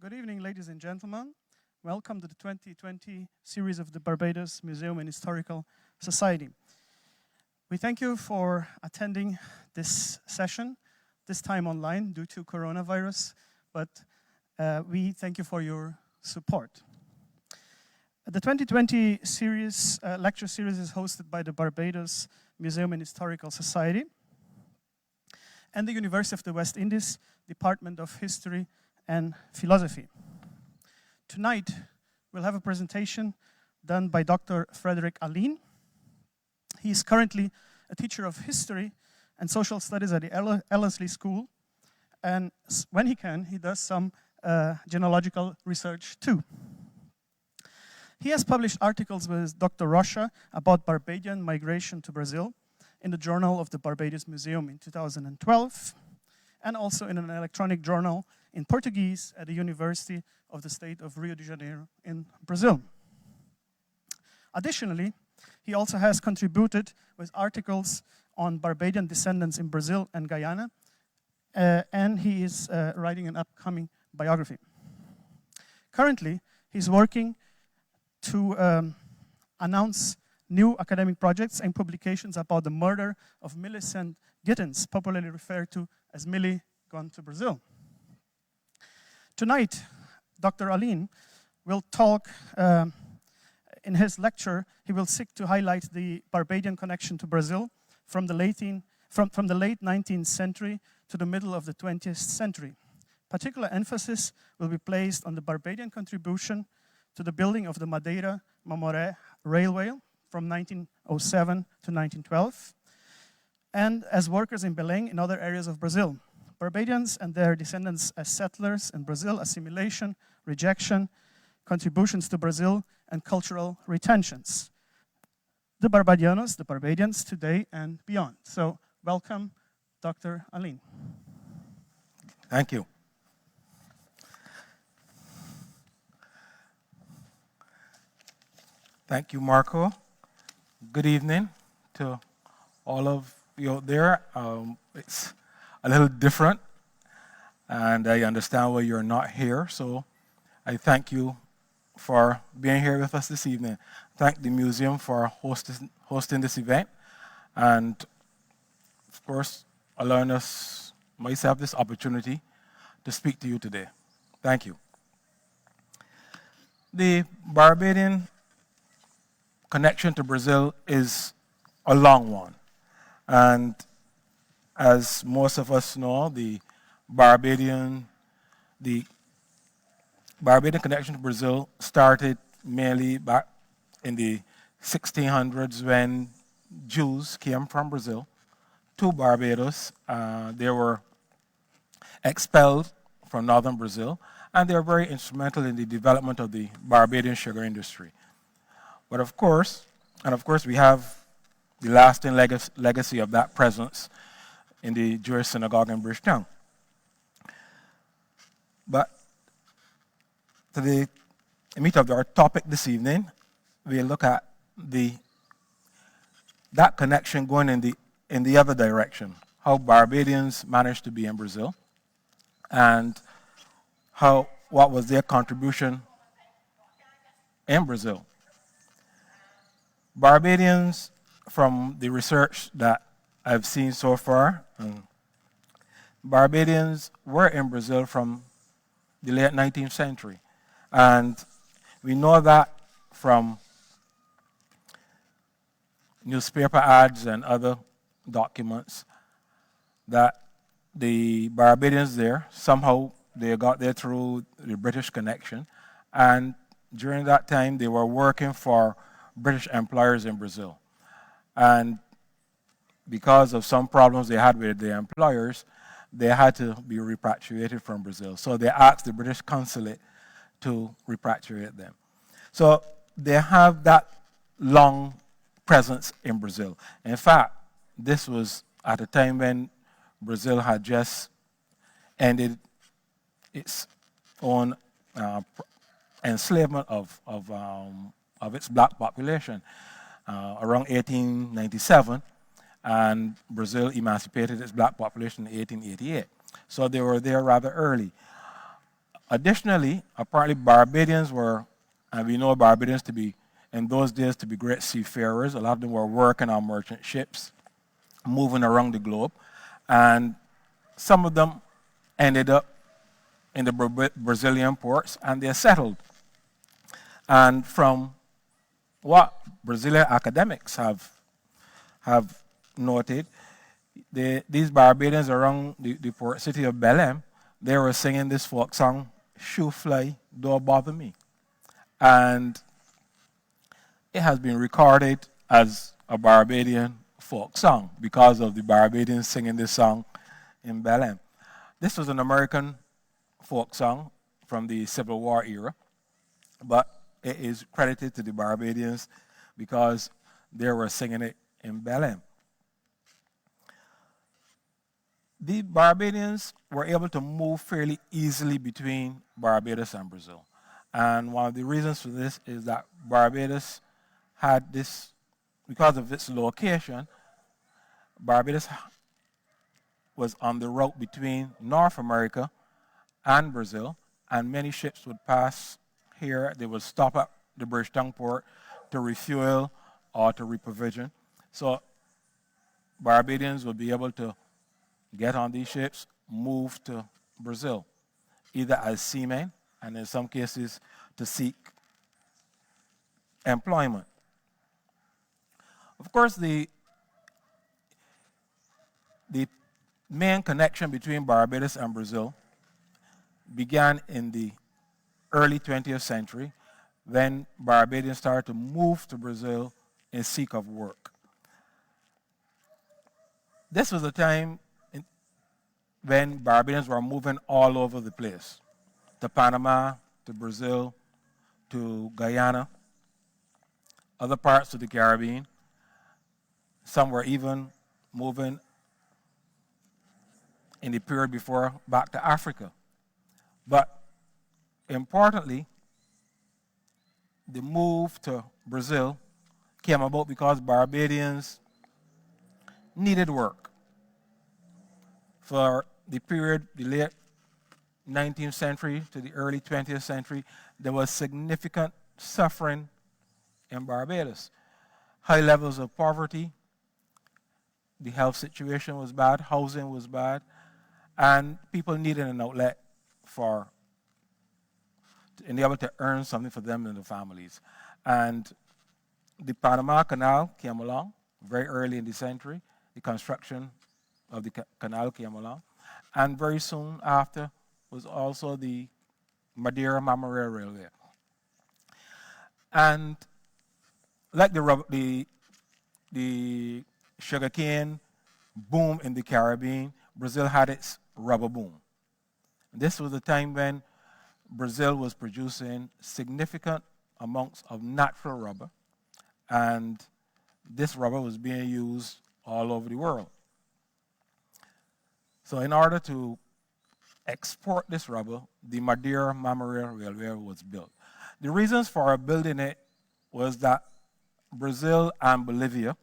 Good evening, ladies and gentlemen. Welcome to the 2020 series of the Barbados Museum and Historical Society. We thank you for attending this session, this time online due to coronavirus, but we thank you for your support. The 2020 series, lecture series is hosted by the Barbados Museum and Historical Society and the University of the West Indies Department of History and Philosophy. Tonight, we'll have a presentation done by Dr. Frederick Alleyne. He is currently a teacher of history and social studies at the Ellerslie School, and when he can, he does some genealogical research too. He has published articles with Dr. Rocha about Barbadian migration to Brazil in the Journal of the Barbados Museum in 2012, and also in an electronic journal in Portuguese at the University of the State of Rio de Janeiro in Brazil. Additionally, he also has contributed with articles on Barbadian descendants in Brazil and Guyana, and he is writing an upcoming biography. Currently, he's working to announce new academic projects and publications about the murder of Millicent Gittens, popularly referred to as Millie gone to Brazil. Tonight, Dr. Alleyne will talk, in his lecture, he will seek to highlight the Barbadian connection to Brazil from the late 19th century to the middle of the 20th century. Particular emphasis will be placed on the Barbadian contribution to the building of the Madeira Museum Railway from 1907 to 1912, and as workers in Belem in other areas of Brazil. Barbadians and their descendants as settlers in Brazil, assimilation, rejection, contributions to Brazil, and cultural retentions. The Barbadianos, the Barbadians today and beyond. So welcome, Dr. Alleyne. Thank you. Thank you, Marco. Good evening to all of you out there. It's a little different, and I understand why you're not here, so I thank you for being here with us this evening. Thank the museum for hosting this event, and of course, allowing myself this opportunity to speak to you today. Thank you. The Barbadian connection to Brazil is a long one, and as most of us know, the Barbadian connection to Brazil started mainly back in the 1600s when Jews came from Brazil to Barbados. They were expelled from northern Brazil, and they were very instrumental in the development of the Barbadian sugar industry. But of course, we have the lasting legacy of that presence in the Jewish synagogue in Bridgetown. But to the meat of our topic this evening, we'll look at that connection going in the other direction, how Barbadians managed to be in Brazil, and what was their contribution in Brazil. Barbadians, from the research that I've seen so far, Barbadians were in Brazil from the late 19th century. And we know that from newspaper ads and other documents that the Barbadians there, somehow they got there through the British connection. And during that time, they were working for British employers in Brazil. And because of some problems they had with their employers, they had to be repatriated from Brazil. So they asked the British consulate to repatriate them. So they have that long presence in Brazil. In fact, this was at a time when Brazil had just ended its own enslavement of its black population around 1897. And Brazil emancipated its black population in 1888. So they were there rather early. Additionally, apparently Barbadians were, and we know Barbadians to be, in those days, to be great seafarers. A lot of them were working on merchant ships, moving around the globe. And some of them ended up in the Brazilian ports, and they settled. And from what Brazilian academics have noted, these Barbadians around the port city of Belem, they were singing this folk song, "Shoe Fly, Don't Bother Me." And it has been recorded as a Barbadian folk song because of the Barbadians singing this song in Belem. This was an American folk song from the Civil War era, but it is credited to the Barbadians because they were singing it in Belem. The Barbadians were able to move fairly easily between Barbados and Brazil. And one of the reasons for this is that Barbados had this, because of its location, Barbados was on the route between North America and Brazil, and many ships would pass here. They would stop at the Bridgetown port to refuel or to reprovision. So Barbadians would be able to get on these ships, move to Brazil, either as seamen and in some cases to seek employment. Of course, the main connection between Barbados and Brazil began in the early 20th century when Barbadians started to move to Brazil in seek of work. This was a time when Barbadians were moving all over the place, to Panama, to Brazil, to Guyana, other parts of the Caribbean. Some were even moving in the period before back to Africa. But importantly, the move to Brazil came about because Barbadians needed work. For the period, the late 19th century to the early 20th century, there was significant suffering in Barbados. High levels of poverty, the health situation was bad, housing was bad, and people needed an outlet to be able to earn something for them and their families. And the Panama Canal came along very early in the century. The construction of the canal came along. And very soon after was also the Madeira Railway. And like the sugarcane boom in the Caribbean, Brazil had its rubber boom. This was the time when Brazil was producing significant amounts of natural rubber, and this rubber was being used all over the world. So in order to export this rubber, the Madeira Railway was built. The reasons for building it was that Brazil and Bolivia,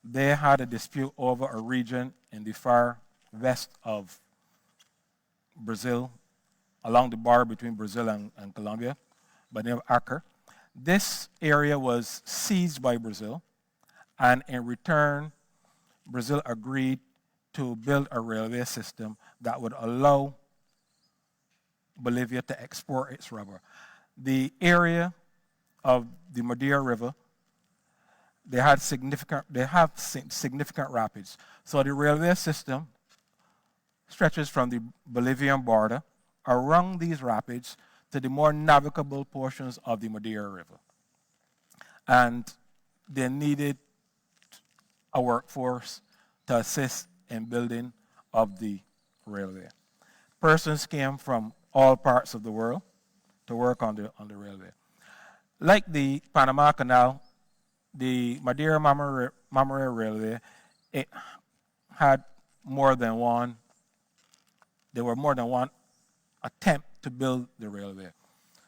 they had a dispute over a region in the far west of Brazil, along the border between Brazil and Colombia, by the name of Acre. This area was seized by Brazil, and in return, Brazil agreed to build a railway system that would allow Bolivia to export its rubber. The area of the Madeira River, they have significant rapids. So the railway system stretches from the Bolivian border around these rapids to the more navigable portions of the Madeira River. And they needed a workforce to assist in building of the railway. Persons came from all parts of the world to work on the railway. Like the Panama Canal, the Madeira Railway, it had more than one attempt to build the railway.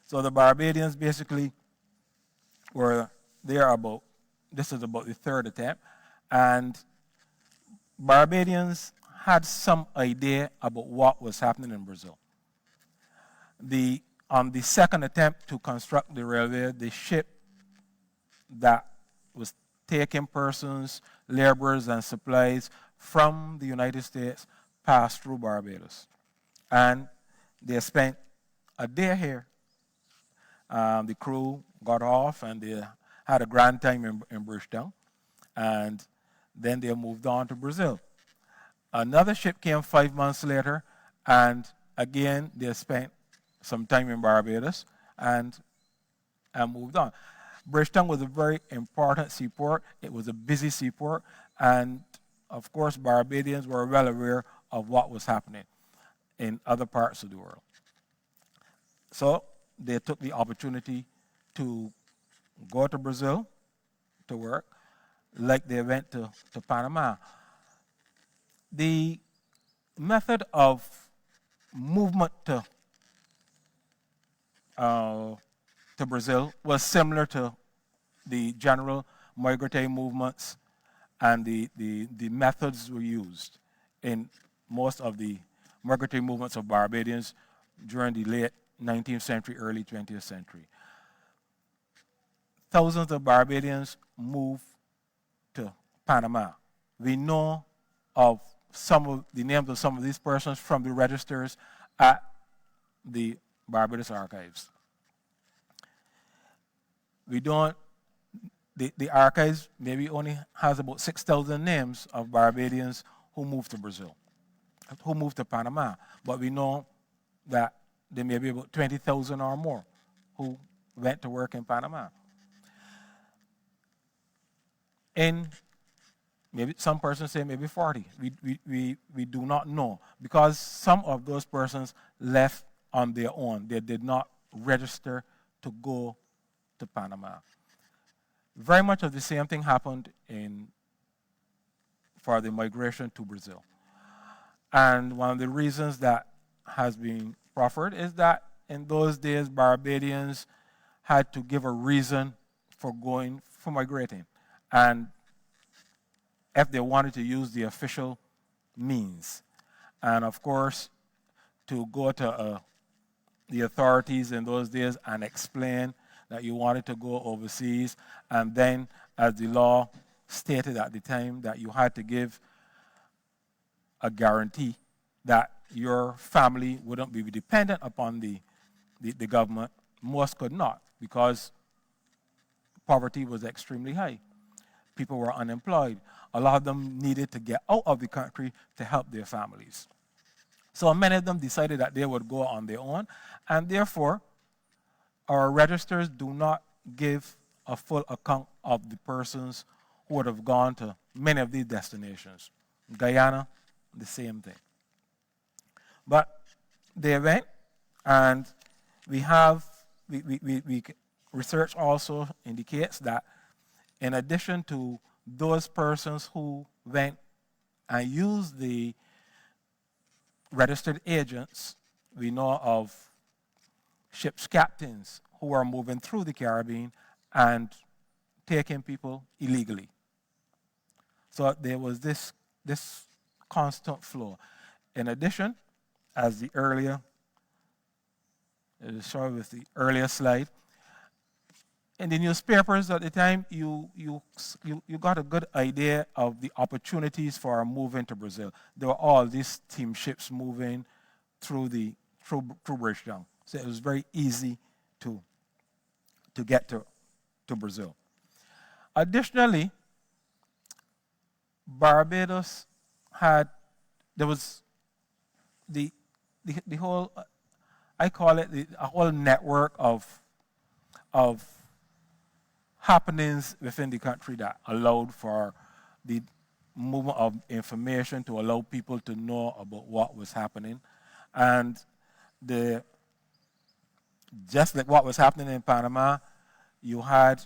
So the Barbadians basically were there this is about the third attempt, and Barbadians had some idea about what was happening in Brazil. On the second attempt to construct the railway, the ship that was taking persons, laborers, and supplies from the United States passed through Barbados. And they spent a day here. The crew got off and they had a grand time in Bridgetown. And then they moved on to Brazil. Another ship came 5 months later, and again they spent some time in Barbados and moved on. Bridgetown was a very important seaport. It was a busy seaport, and of course Barbadians were well aware of what was happening in other parts of the world. So they took the opportunity to go to Brazil to work, like they went to Panama. The method of movement to Brazil was similar to the general migratory movements, and the methods were used in most of the migratory movements of Barbadians during the late 19th century, early 20th century. Thousands of Barbadians moved to Panama. We know of some of the names of some of these persons from the registers at the Barbados archives. We don't, the archives maybe only has about 6,000 names of Barbadians who moved to Brazil, who moved to Panama, but we know that there may be about 20,000 or more who went to work in Panama. In maybe some persons say maybe 40. We do not know, because some of those persons left on their own. They did not register to go to Panama. Very much of the same thing happened for the migration to Brazil. And one of the reasons that has been proffered is that in those days Barbadians had to give a reason for migrating. And if they wanted to use the official means. And of course, to go to the authorities in those days and explain that you wanted to go overseas, and then as the law stated at the time that you had to give a guarantee that your family wouldn't be dependent upon the government, most could not, because poverty was extremely high. People were unemployed. A lot of them needed to get out of the country to help their families. So many of them decided that they would go on their own, and therefore, our registers do not give a full account of the persons who would have gone to many of these destinations. Guyana, the same thing. But they went, and research also indicates that in addition to those persons who went and used the registered agents, we know of ship's captains who are moving through the Caribbean and taking people illegally. So there was this constant flow. In addition, as the earlier, show with the earlier slide, in the newspapers at the time, you got a good idea of the opportunities for moving to Brazil. There were all these steamships moving through Bridgetown. So it was very easy to get to Brazil. Additionally, Barbados there was the whole, I call it a whole network of happenings within the country that allowed for the movement of information to allow people to know about what was happening. And just like what was happening in Panama, you had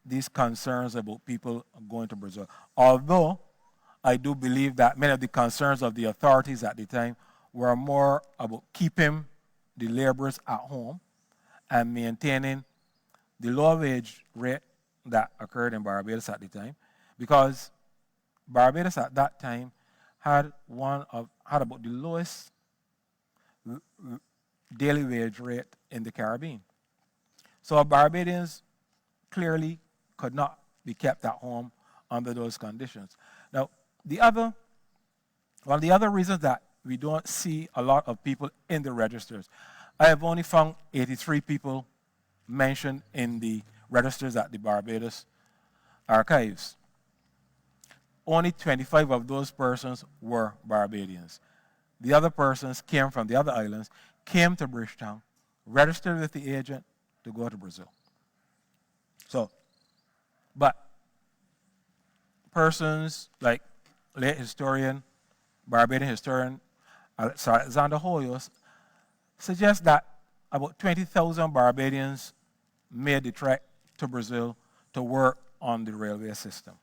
these concerns about people going to Brazil. Although I do believe that many of the concerns of the authorities at the time were more about keeping the laborers at home and maintaining the low wage rate that occurred in Barbados at the time, because Barbados at that time had about the lowest daily wage rate in the Caribbean. So Barbadians clearly could not be kept at home under those conditions. Now, one of the other reasons that we don't see a lot of people in the registers, I have only found 83 people mentioned in the registers at the Barbados archives. Only 25 of those persons were Barbadians. The other persons came from the other islands, came to Bridgetown, registered with the agent to go to Brazil. So, but persons like late historian, Barbadian historian Alexander Hoyos suggests that about 20,000 Barbadians made the trek to Brazil to work on the railway system.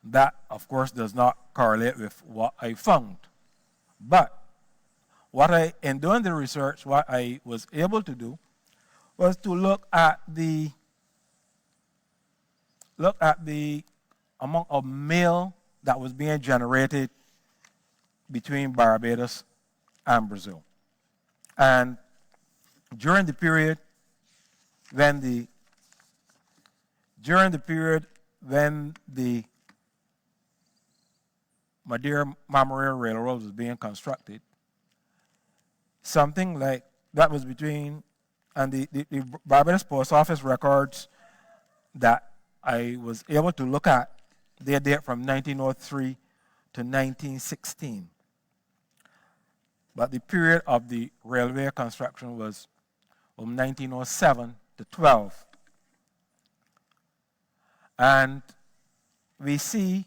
That, of course, does not correlate with what I found. But in doing the research, what I was able to do was to look at the amount of mail that was being generated between Barbados and Brazil. And during the period when the Madeira Railroad was being constructed, something like that was between, and the Barbados Post Office records that I was able to look at, they date from 1903 to 1916. But the period of the railway construction was from 1907 to 12. And we see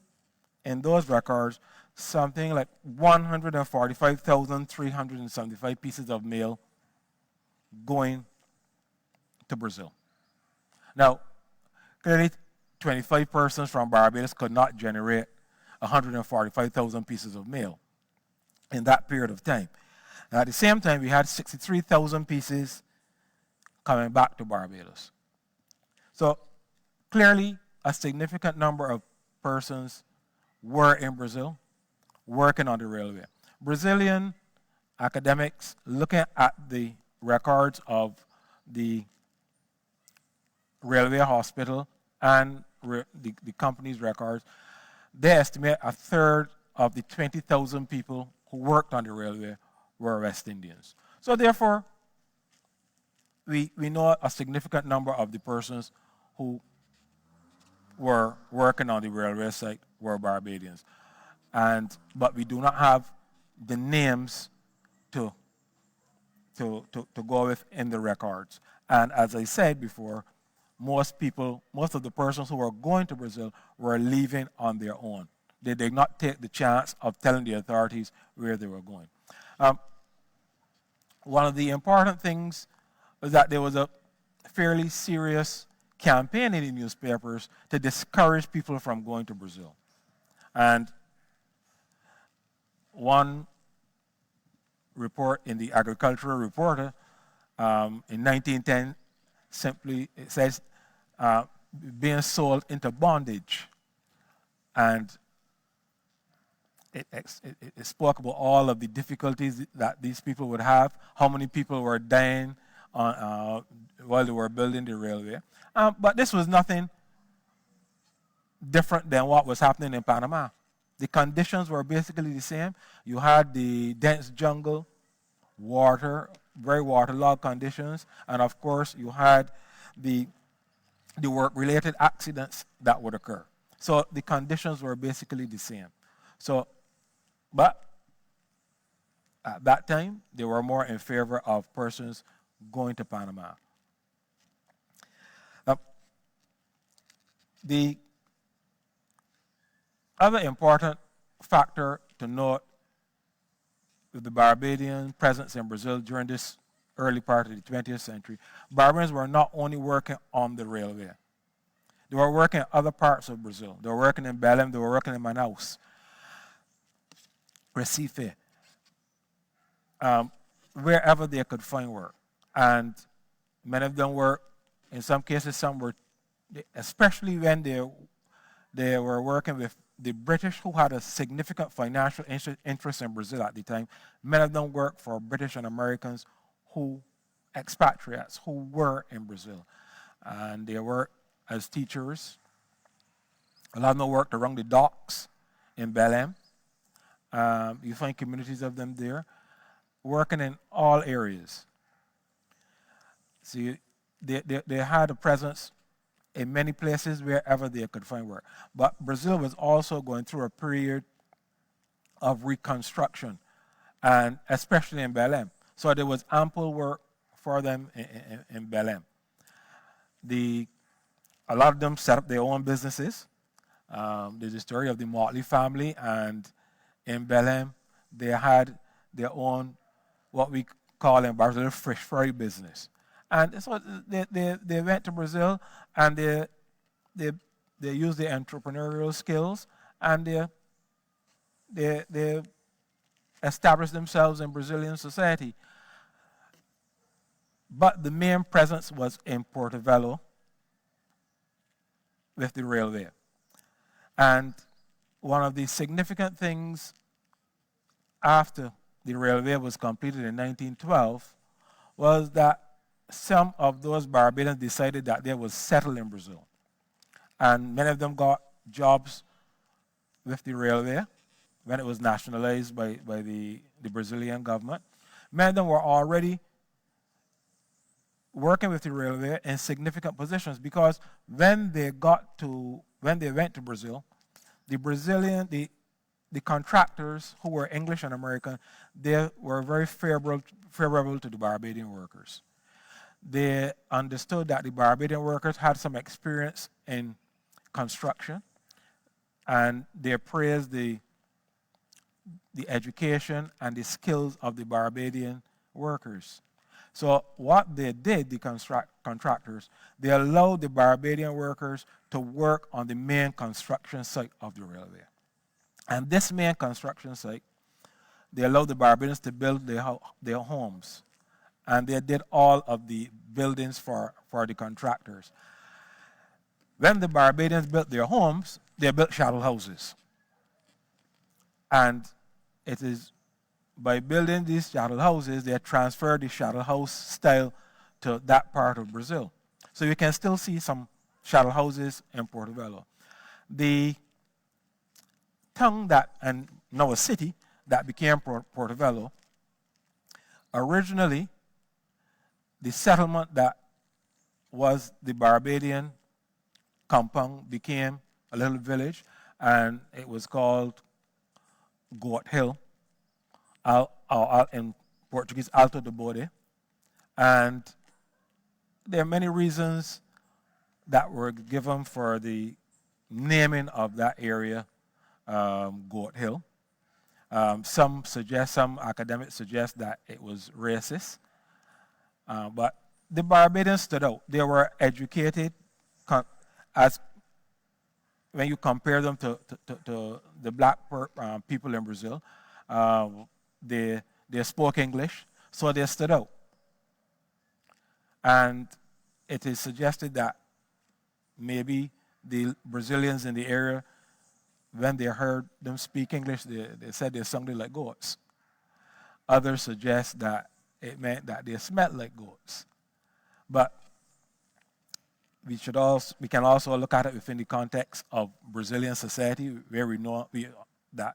in those records something like 145,375 pieces of mail going to Brazil. Now, clearly 25 persons from Barbados could not generate 145,000 pieces of mail in that period of time. And at the same time, we had 63,000 pieces coming back to Barbados. So clearly, a significant number of persons were in Brazil working on the railway. Brazilian academics looking at the records of the railway hospital and the company's records, they estimate a third of the 20,000 people who worked on the railway were West Indians. So therefore, we know a significant number of the persons who were working on the railway site were Barbadians. But we do not have the names to go with in the records. And as I said before, most of the persons who were going to Brazil were leaving on their own. They did not take the chance of telling the authorities where they were going. One of the important things was that there was a fairly serious campaign in the newspapers to discourage people from going to Brazil. And one report in the Agricultural Reporter in 1910 simply, it says, being sold into bondage. And it spoke about all of the difficulties that these people would have, how many people were dying while they were building the railway. But this was nothing different than what was happening in Panama. The conditions were basically the same. You had the dense jungle, water, very waterlogged conditions, and of course you had the work-related accidents that would occur. So the conditions were basically the same. But at that time, they were more in favor of persons going to Panama. The other important factor to note with the Barbadian presence in Brazil during this early part of the 20th century, Barbarians were not only working on the railway. They were working in other parts of Brazil. They were working in Belem, they were working in Manaus, Recife, wherever they could find work. And many of them were, in some cases, some were, especially when they were working with the British, who had a significant financial interest in Brazil at the time, many of them worked for British and Americans expatriates who were in Brazil. And they worked as teachers. A lot of them worked around the docks in Belem. You find communities of them there, working in all areas. See, they had a presence in many places wherever they could find work. But Brazil was also going through a period of reconstruction, and especially in Belem. So there was ample work for them in Belem. A lot of them set up their own businesses. There's a story of the Moloney Family, and in Belem, they had their own, what we call in Brazil, fish fry business. And so they went to Brazil, and they used their entrepreneurial skills, and they established themselves in Brazilian society. But the main presence was in Portobello with the railway. And one of the significant things after the railway was completed in 1912 was that some of those Barbadians decided that they would settle in Brazil. And many of them got jobs with the railway when it was nationalized by the Brazilian government. Many of them were already working with the railway in significant positions, because when they went to Brazil, the contractors who were English and American, they were very favorable to the Barbadian workers. They understood that the Barbadian workers had some experience in construction, and they praised the education and the skills of the Barbadian workers. So what they did, the contractors, they allowed the Barbadian workers to work on the main construction site of the railway. And this main construction site, they allowed the Barbadians to build their homes. And they did all of the buildings for the contractors. When the Barbadians built their homes, they built shuttle houses. And it is by building these shuttle houses, they transferred the shuttle house style to that part of Brazil. So you can still see some shuttle houses in Portobello. The town and now a city that became Portobello, originally the settlement that was the Barbadian compound became a little village, and it was called Goat Hill, in Portuguese, Alto do Bode. And there are many reasons that were given for the naming of that area, Goat Hill. Some academics suggest that it was racist. But the Barbadians stood out. They were educated, as when you compare them to the black people in Brazil. They spoke English, so they stood out. And it is suggested that maybe the Brazilians in the area, when they heard them speak English, they said they sounded like goats. Others suggest that it meant that they smelled like goats. But we can also look at it within the context of Brazilian society, where we know that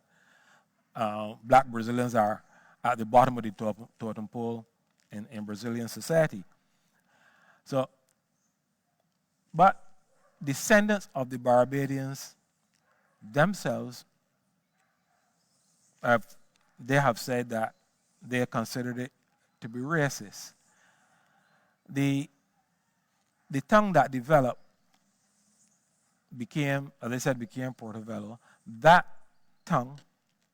black Brazilians are at the bottom of the totem pole in Brazilian society. So, but descendants of the Barbadians themselves, they have said that they considered it to be racist. The tongue that developed became Portobello. That tongue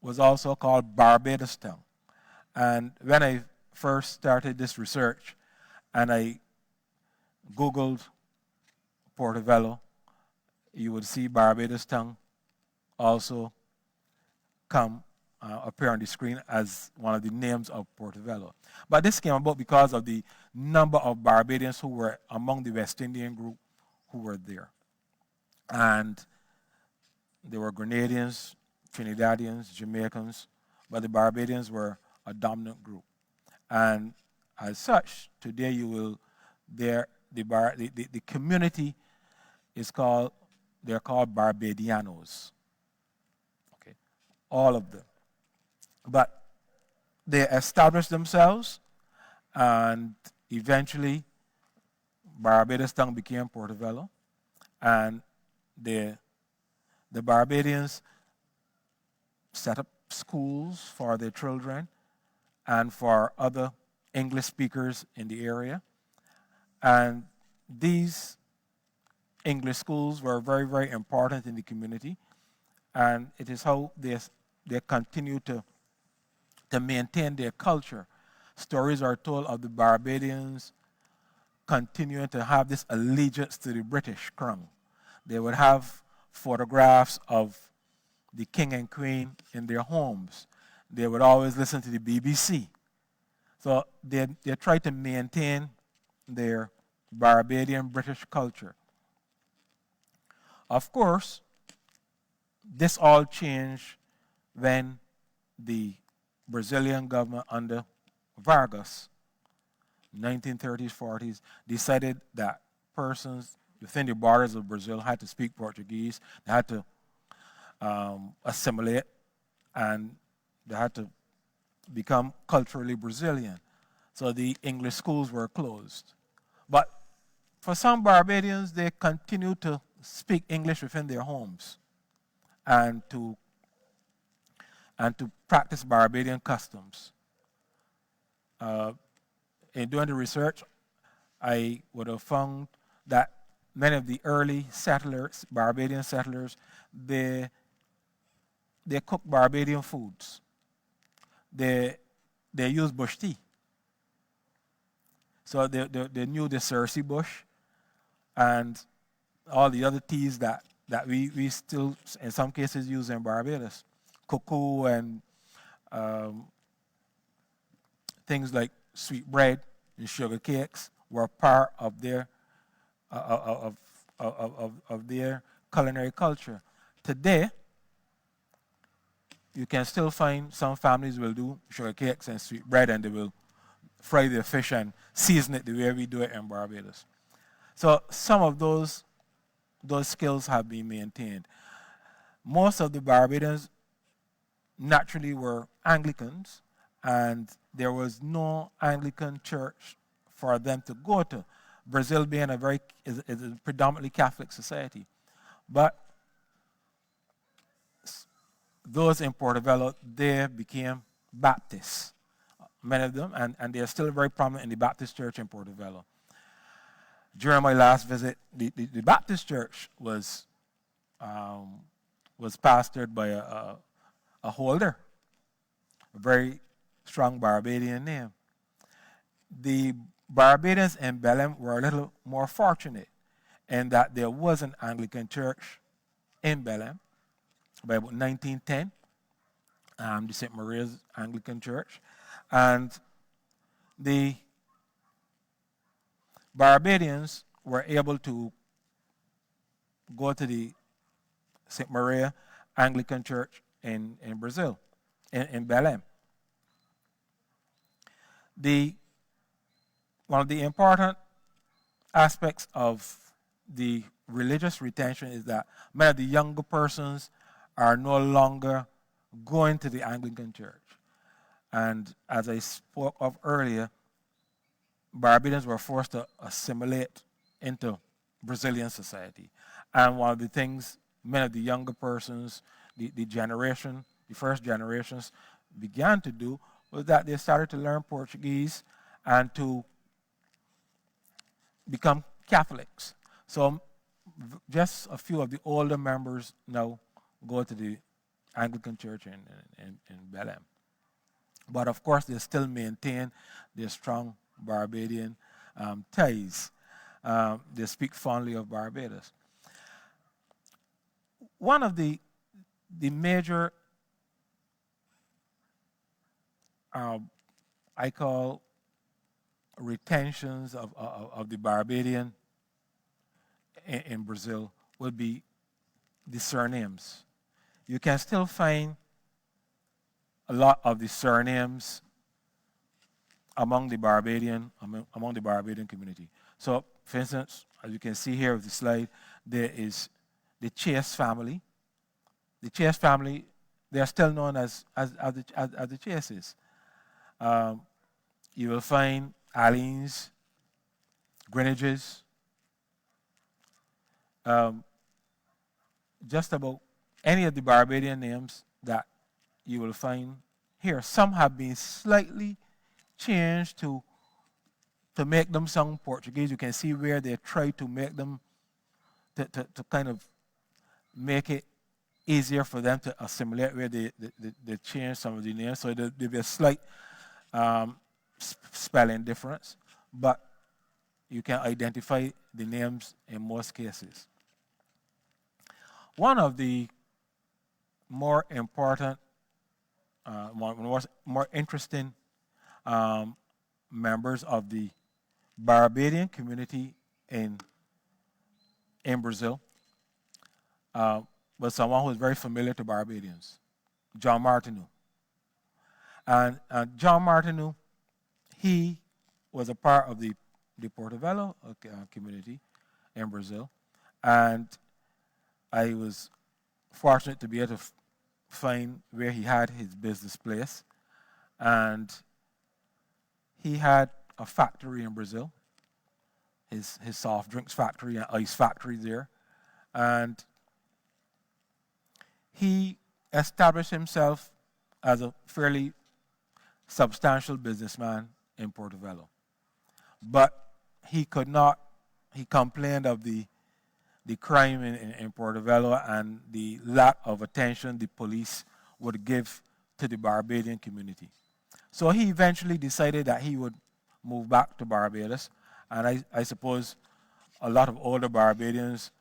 was also called Barbados tongue. And when I first started this research and I Googled Portobello, you would see Barbados tongue also appear on the screen as one of the names of Portobello. But this came about because of the number of Barbadians who were among the West Indian group who were there. And there were Grenadians, Trinidadians, Jamaicans, but the Barbadians were a dominant group. And as such, today you will, the community is called, they're called Barbadianos. Okay, all of them. But they established themselves, and eventually Barbados tongue became Portobello, and the Barbadians set up schools for their children and for other English speakers in the area. And these English schools were very, very important in the community, and it is how they continue to maintain their culture. Stories are told of the Barbadians continuing to have this allegiance to the British crown. They would have photographs of the king and queen in their homes. They would always listen to the BBC. So they try to maintain their Barbadian British culture. Of course, this all changed when the Brazilian government under Vargas, 1930s, 40s, decided that persons within the borders of Brazil had to speak Portuguese. They had to assimilate, and they had to become culturally Brazilian. So the English schools were closed. But for some Barbadians, they continued to speak English within their homes and to practice Barbadian customs. In doing the research, I would have found that many of the early settlers, Barbadian settlers, they cook Barbadian foods. They use bush tea. So they knew the Cersei bush and all the other teas that we still, in some cases, use in Barbados. Cocoa and things like sweet bread and sugar cakes were part of their of their culinary culture. Today, you can still find some families will do sugar cakes and sweet bread, and they will fry their fish and season it the way we do it in Barbados. So some of those skills have been maintained. Most of the Barbadians naturally were Anglicans, and there was no Anglican church for them to go to. Brazil being is a predominantly Catholic society. But those in Portobello, they became Baptists, many of them, and they are still very prominent in the Baptist church in Portobello. During my last visit, the Baptist church was pastored by a holder, a very strong Barbadian name. The Barbadians in Belem were a little more fortunate in that there was an Anglican church in Belem by about 1910, the St. Maria's Anglican Church. And the Barbadians were able to go to the St. Maria Anglican Church in Brazil, in Belem. One of the important aspects of the religious retention is that many of the younger persons are no longer going to the Anglican Church. And as I spoke of earlier, Barbadians were forced to assimilate into Brazilian society. And one of the things many of the younger persons, the first generations, began to do was that they started to learn Portuguese and to become Catholics. So just a few of the older members now go to the Anglican Church in Belem. But of course, they still maintain their strong Barbadian ties. They speak fondly of Barbados. One of the major, I call retentions of the Barbadian in Brazil would be the surnames. you can still find a lot of the surnames among the Barbadian community. So, for instance, as you can see here with the slide, there is the Chase family. The Chase family, they are still known as the Chases. You will find Alleynes, Greenwiches, just about any of the Barbadian names that you will find here. Some have been slightly changed to make them sound Portuguese. You can see where they try to make them, to kind of make it easier for them to assimilate, where they change some of the names. So there'll be a slight spelling difference, but you can identify the names in most cases. One of the more important, more interesting members of the Barbadian community in Brazil was someone who was very familiar to Barbadians, John Martineau. And John Martineau, he was a part of the Portobello community in Brazil, and I was fortunate to be able to find where he had his business place, and he had a factory in Brazil, his soft drinks factory and ice factory there, and he established himself as a fairly substantial businessman in Portobello. But he complained of the crime in Portobello and the lack of attention the police would give to the Barbadian community. So he eventually decided that he would move back to Barbados, and I suppose a lot of older Barbadians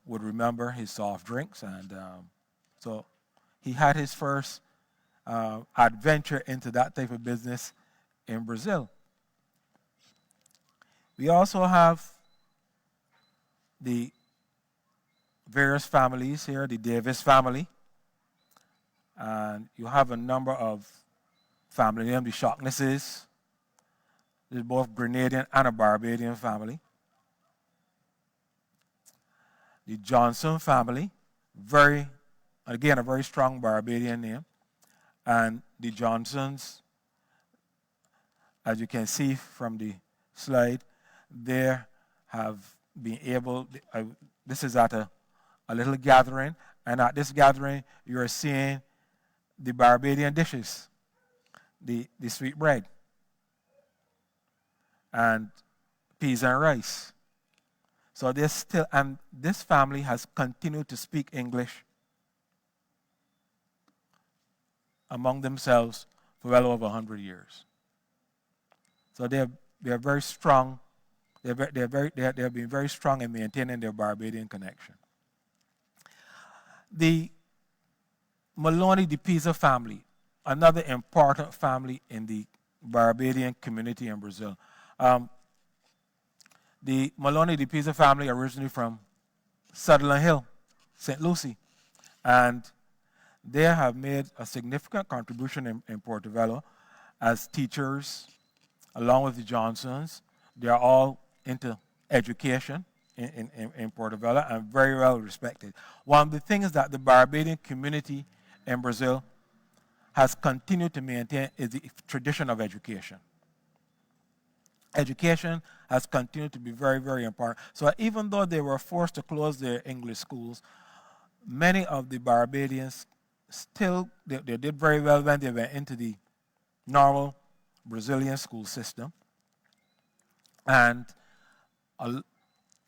would remember his soft drinks, and so he had his first adventure into that type of business in Brazil. We also have the various families here, the Davis family, and you have a number of family names, the Shocknesses. There's both Grenadian and a Barbadian family. The Johnson family, again, a very strong Barbadian name. And the Johnsons, as you can see from the slide, they have been able, this is at a little gathering, and at this gathering, you're seeing the Barbadian dishes, the sweet bread, and peas and rice. So this family has continued to speak English among themselves for well over 100 years. So they're very strong. They have been very strong in maintaining their Barbadian connection. The Moloney de Pisa family, another important family in the Barbadian community in Brazil. The Moloney de Pisa family originally from Sutherland Hill, St. Lucie, and they have made a significant contribution in Portobello as teachers, along with the Johnsons. They are all into education in Portobello and very well respected. One of the things that the Barbadian community in Brazil has continued to maintain is the tradition of education. Education has continued to be very, very important. So even though they were forced to close their English schools, many of the Barbadians still, they did very well when they went into the normal Brazilian school system. And a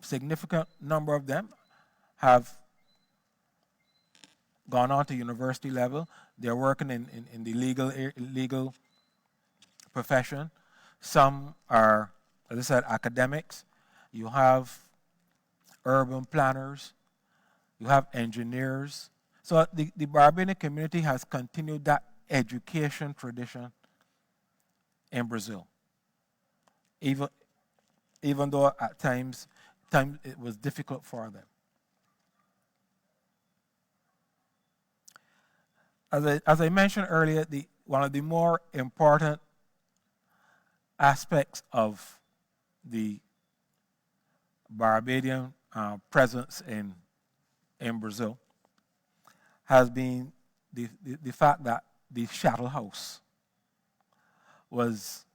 significant number of them have gone on to university level. They're working in the legal profession. Some are, as I said, academics. You have urban planners. You have engineers. So the Barbadian community has continued that education tradition in Brazil. Even though at times it was difficult for them. as I mentioned earlier, one of the more important aspects of the Barbadian presence in Brazil has been the fact that the Shuttle House was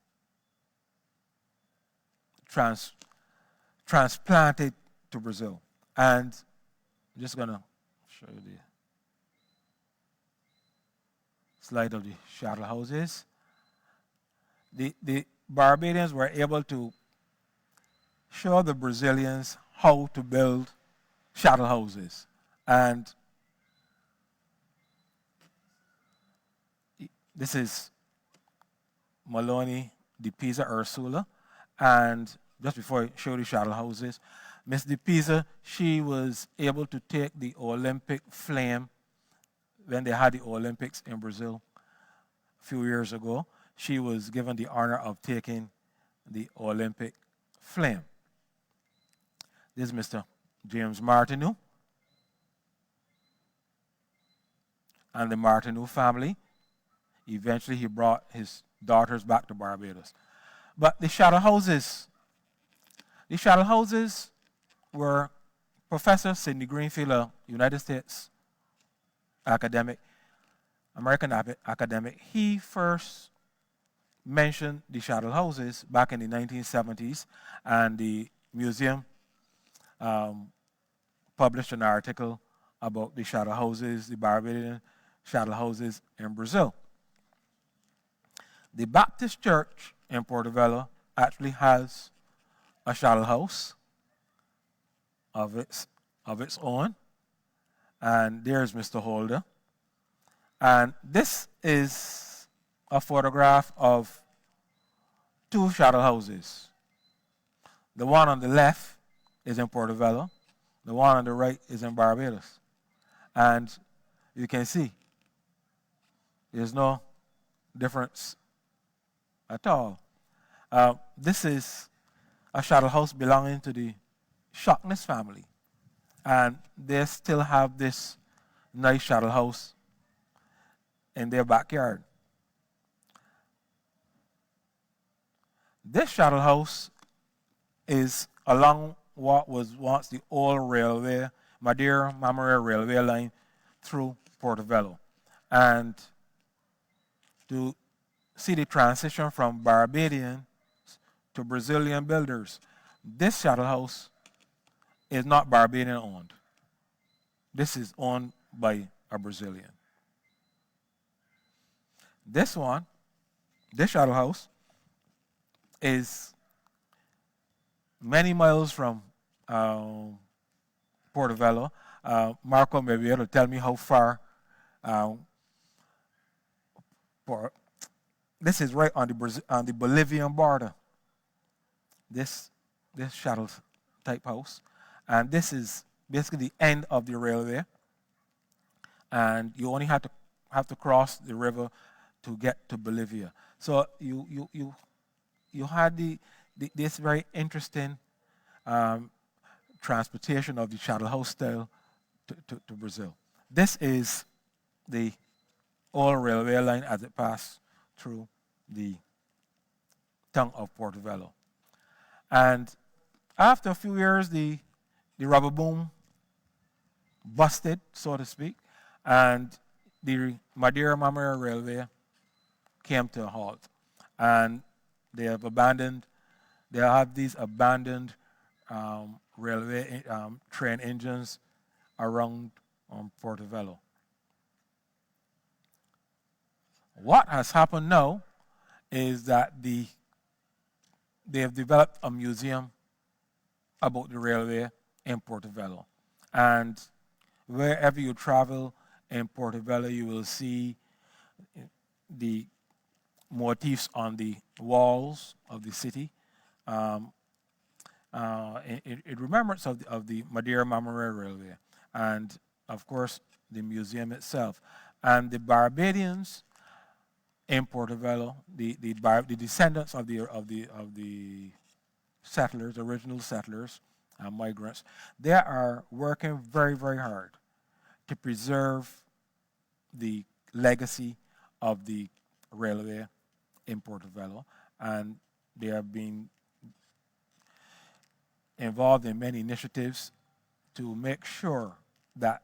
transplanted to Brazil. And I'm just going to show you the slide of the Shuttle Houses. The Barbadians were able to show the Brazilians how to build shuttle houses. And this is Moloney de Pisa Ursula. And just before I show the shuttle houses, Miss de Pisa, she was able to take the Olympic flame when they had the Olympics in Brazil a few years ago. She was given the honor of taking the Olympic flame. This is Mr. James Martineau and the Martineau family. Eventually, he brought his daughters back to Barbados. But the shuttle houses were Professor Sidney Greenfield, a United States academic, American academic. He first mentioned the shuttle houses back in the 1970s, and the museum published an article about the shuttle houses, the Barbadian shuttle houses in Brazil. The Baptist Church in Portobello actually has a shuttle house of its own, and there's Mr. Holder. And this is a photograph of two shuttle houses. The one on the left is in Portobello. The one on the right is in Barbados. And you can see there's no difference at all. This is a shuttle house belonging to the Shockness family. And they still have this nice shuttle house in their backyard. This shuttle house is along what was once the old railway, Madeira railway line through Portobello. And to see the transition from Barbadian to Brazilian builders, this shuttle house is not Barbadian owned. This is owned by a Brazilian. This shuttle house, is many miles from Portobello. Marco may be able to tell me how far. This is right on the Bolivian border. This shuttle type house, and this is basically the end of the railway. And you only have to cross the river to get to Bolivia. So you had this very interesting transportation of the shuttle house style to Brazil. This is the old railway line as it passed through the town of Portobello. And after a few years, the rubber boom busted, so to speak, and the Madeira Railway came to a halt. And they have these abandoned railway train engines around Portobello. What has happened now is that they have developed a museum about the railway in Portobello. And wherever you travel in Portobello, you will see the motifs on the walls of the city in remembrance of the Madeira Railway, and of course the museum itself. And the Barbadians in Portobello, the descendants of the settlers, original settlers, migrants, they are working very, very hard to preserve the legacy of the railway in Portobello, and they have been involved in many initiatives to make sure that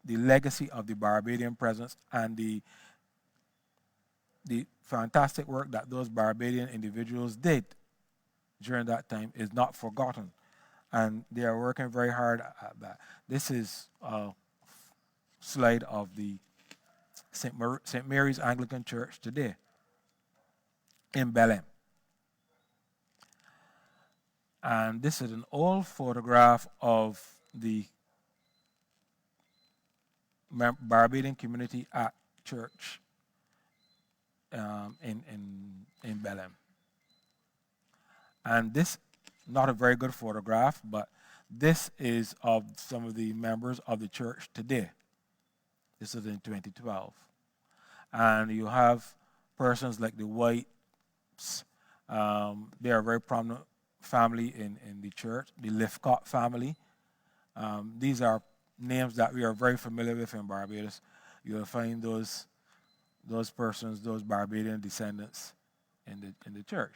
the legacy of the Barbadian presence and the fantastic work that those Barbadian individuals did during that time is not forgotten. And they are working very hard at that. This is a slide of the St. Mary's Anglican Church today in Belem. And this is an old photograph of the Barbadian community at church in Belem. And this, not a very good photograph, but this is of some of the members of the church today. This is in 2012. And you have persons like the Whites. They are a very prominent family in the church, the Lifcott family. These are names that we are very familiar with in Barbados. You'll find those persons, those Barbadian descendants in the church.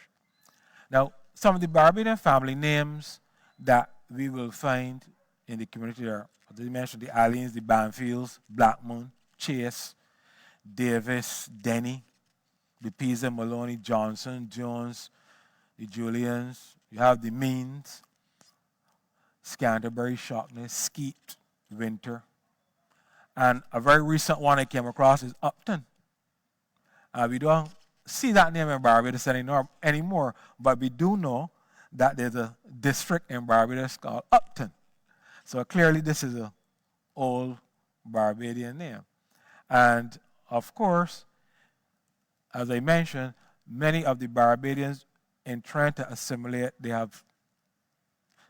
Now, some of the Barbadian family names that we will find in the community are, as I mentioned, the Alleynes, the Banfields, Blackmon, Chase, Davis, Denny, the Pisa, Moloney, Johnson, Jones, the Julians. You have the Means, Scanterbury, Shockness, Skeet, Winter. And a very recent one I came across is Upton. We don't see that name in Barbados anymore, but we do know that there's a district in Barbados called Upton. So clearly this is an old Barbadian name. And of course, as I mentioned, many of the Barbadians, in trying to assimilate, they have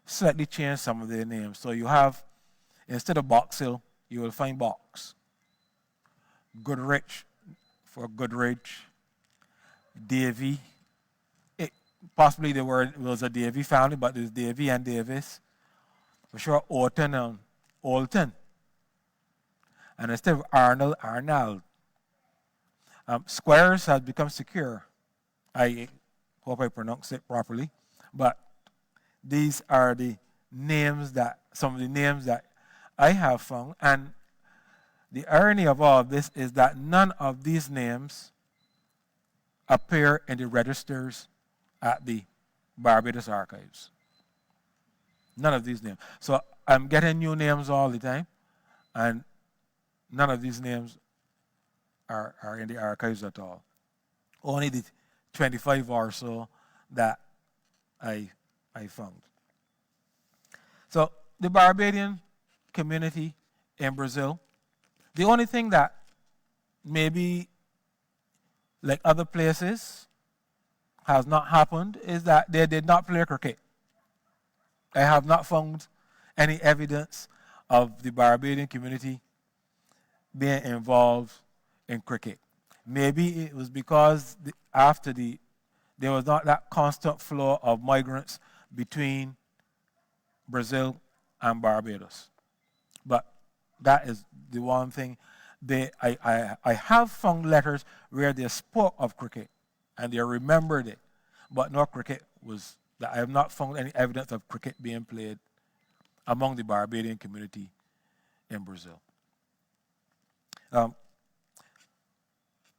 slightly changed some of their names. So you have, instead of Box Hill, you will find Box. Goodrich for Goodrich. Davy. Possibly there was a Davy family, but there's Davy and Davis. For sure, Orton and Olton. And instead of Arnold, Arnold. Squares has become Secure. I hope I pronounced it properly. But these are the names that, some of the names that I have found. And the irony of all of this is that none of these names appear in the registers at the Barbados archives. None of these names. So I'm getting new names all the time, and none of these names are in the archives at all. Only the 25 or so that I found. So the Barbadian community in Brazil, the only thing that maybe like other places has not happened is that they did not play cricket. I have not found any evidence of the Barbadian community being involved in cricket. Maybe it was because there was not that constant flow of migrants between Brazil and Barbados. But that is the one thing. I have found letters where they spoke of cricket and they remembered it, but no cricket was. I have not found any evidence of cricket being played among the Barbadian community in Brazil.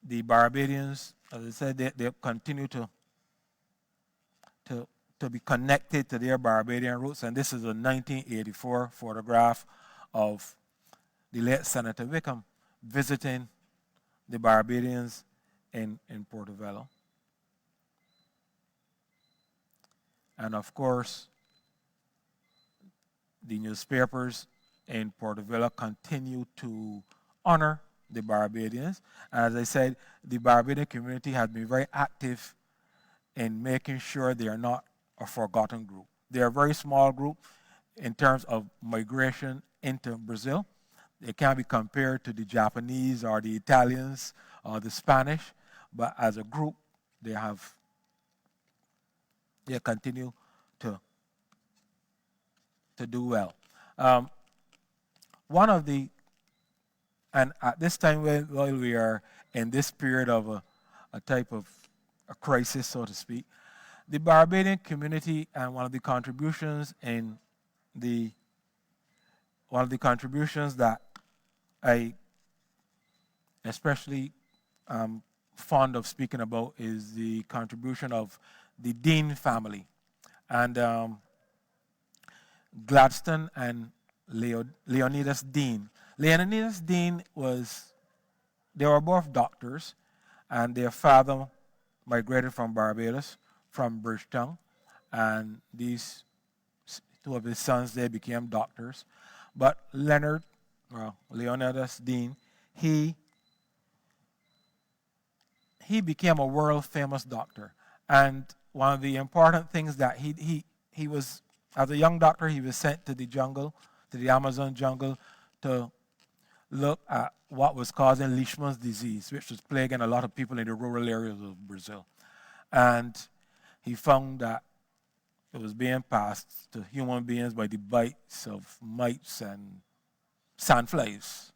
The Barbadians, as I said, they continue to be connected to their Barbadian roots, and this is a 1984 photograph of the late Senator Wickham visiting the Barbadians in Portobello. And of course, the newspapers in Portobello continue to honor the Barbadians. As I said, the Barbadian community has been very active in making sure they are not a forgotten group. They are a very small group in terms of migration into Brazil. They can't be compared to the Japanese or the Italians or the Spanish, but as a group, they continue to do well. One of the And at this time, while we are in this period of a type of a crisis, so to speak, the Barbadian community and one of the contributions that I especially fond of speaking about is the contribution of the Deen family. And Gladstone and Leonidas Deen. Leonidas Deen they were both doctors, and their father migrated from Barbados, from Bridgetown, and these two of his sons, they became doctors. But Leonidas Deen, he became a world-famous doctor. And one of the important things that he was, as a young doctor, he was sent to the jungle, to the Amazon jungle, to look at what was causing Leishman's disease, which was plaguing a lot of people in the rural areas of Brazil. And he found that it was being passed to human beings by the bites of mites and sandflies.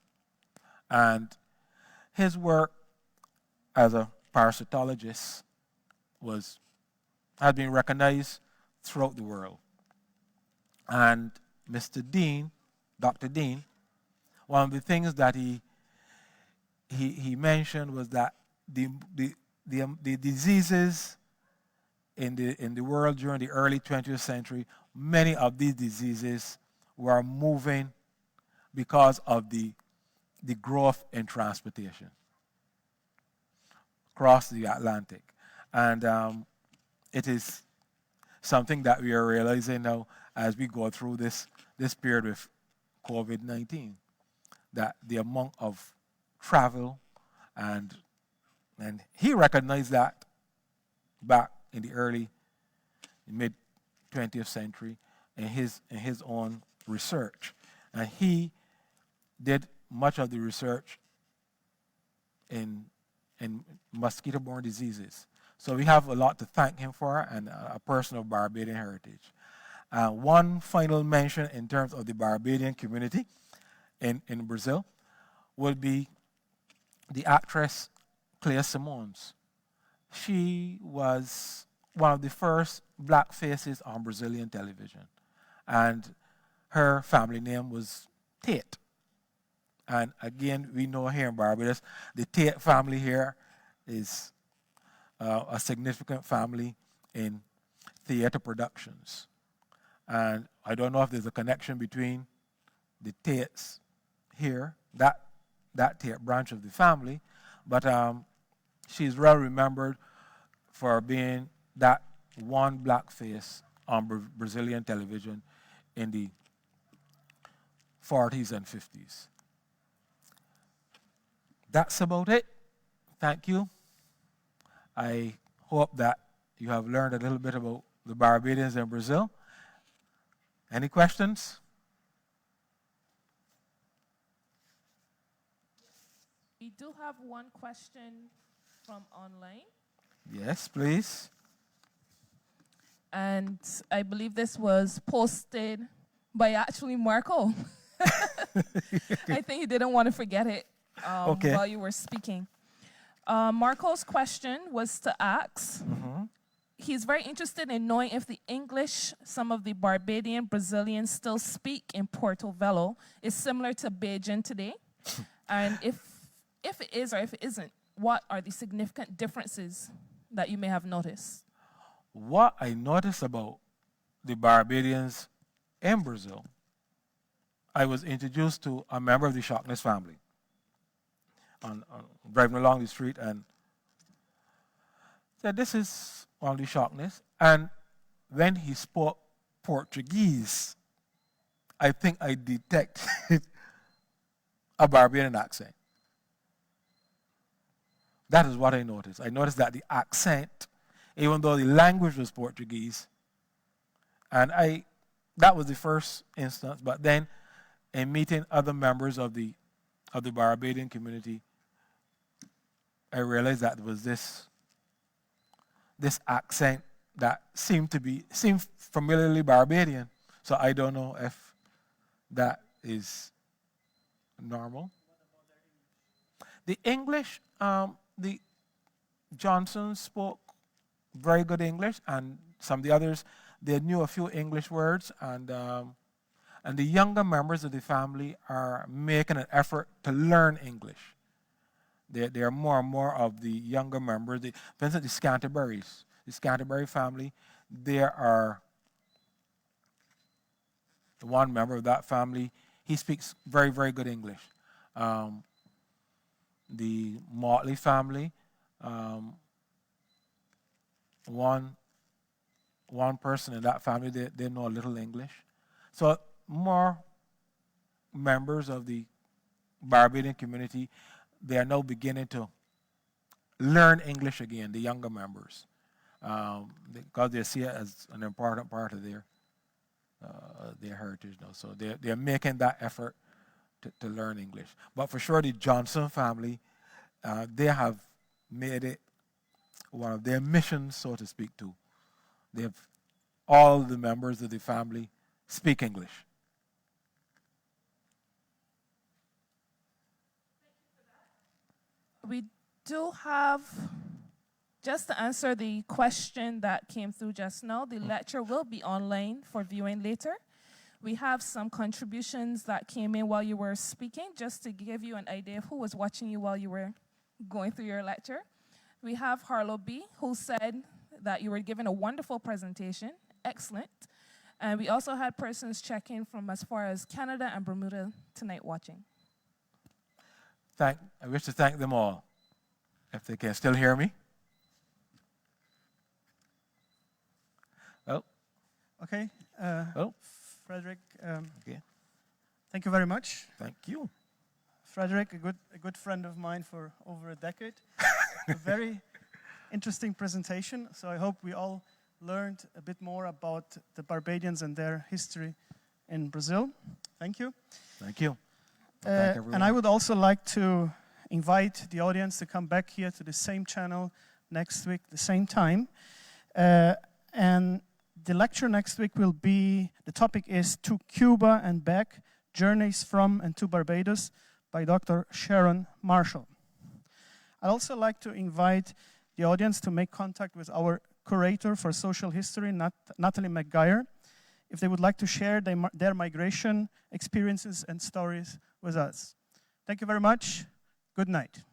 And his work as a parasitologist had been recognized throughout the world. And Mr. Deen, Dr. Deen, one of the things that he mentioned was that the diseases in the world during the early 20th century, many of these diseases were moving because of the growth in transportation across the Atlantic. And it is something that we are realizing now as we go through this period with COVID-19, that the amount of travel and he recognized that back in the mid 20th century in his own research. And he did much of the research in mosquito-borne diseases. So we have a lot to thank him for, and a person of Barbadian heritage. One final mention in terms of the Barbadian community in Brazil would be the actress Clea Simões. She was one of the first black faces on Brazilian television, and her family name was Tate. And again, we know here in Barbados, the Tate family here is a significant family in theater productions. And I don't know if there's a connection between the Tates here, that Tate branch of the family, but she's well remembered for being that one black face on Brazilian television in the 40s and 50s. That's about it. Thank you. I hope that you have learned a little bit about the Barbadians in Brazil. Any questions? We do have one question from online. Yes, please. And I believe this was posted by actually Marco. I think he didn't want to forget it while you were speaking. Marco's question was to ask, he's very interested in knowing if the English some of the Barbadian Brazilians still speak in Portobello is similar to Bajan today. And if it is or if it isn't, what are the significant differences that you may have noticed? What I noticed about the Barbadians in Brazil, I was introduced to a member of the Shockness family on driving along the street and said, "This is one of the Shockness." And when he spoke Portuguese, I think I detected a Barbarian accent. That is what I noticed. I noticed that the accent, even though the language was Portuguese, and that was the first instance, but then in meeting other members of the Barbadian community, I realized that there was this accent that seemed familiarly Barbadian. So I don't know if that is normal. What about their The English, the Johnsons spoke very good English, and some of the others, they knew a few English words, and the younger members of the family are making an effort to learn English. There are more and more of the younger members. For instance, the Scantlebury family, there are one member of that family, he speaks very, very good English. The Motley family, one person in that family, they know a little English. So more members of the Barbadian community, they are now beginning to learn English again, the younger members, because they see it as an important part of their heritage now. So they're making that effort to learn English. But for sure, the Johnson family, they have made it one of their missions, so to speak, too. They have all the members of the family speak English. We do have, just to answer the question that came through just now, the lecture will be online for viewing later. We have some contributions that came in while you were speaking, just to give you an idea of who was watching you while you were going through your lecture. We have Harlow B, who said that you were given a wonderful presentation, excellent. And we also had persons checking from as far as Canada and Bermuda tonight watching. I wish to thank them all. If they can still hear me. Oh. Okay. Frederick, okay. Thank you very much. Thank you. Frederick, a good friend of mine for over a decade. A very interesting presentation. So I hope we all learned a bit more about the Barbadians and their history in Brazil. Thank you. Thank you. Thank everyone. And I would also like to invite the audience to come back here to the same channel next week, the same time. And the lecture next week will be, the topic is To Cuba and Back, Journeys from and to Barbados by Dr. Sharon Marshall. I'd also like to invite the audience to make contact with our curator for social history, Natalie McGuire, if they would like to share their migration experiences and stories with us. Thank you very much. Good night.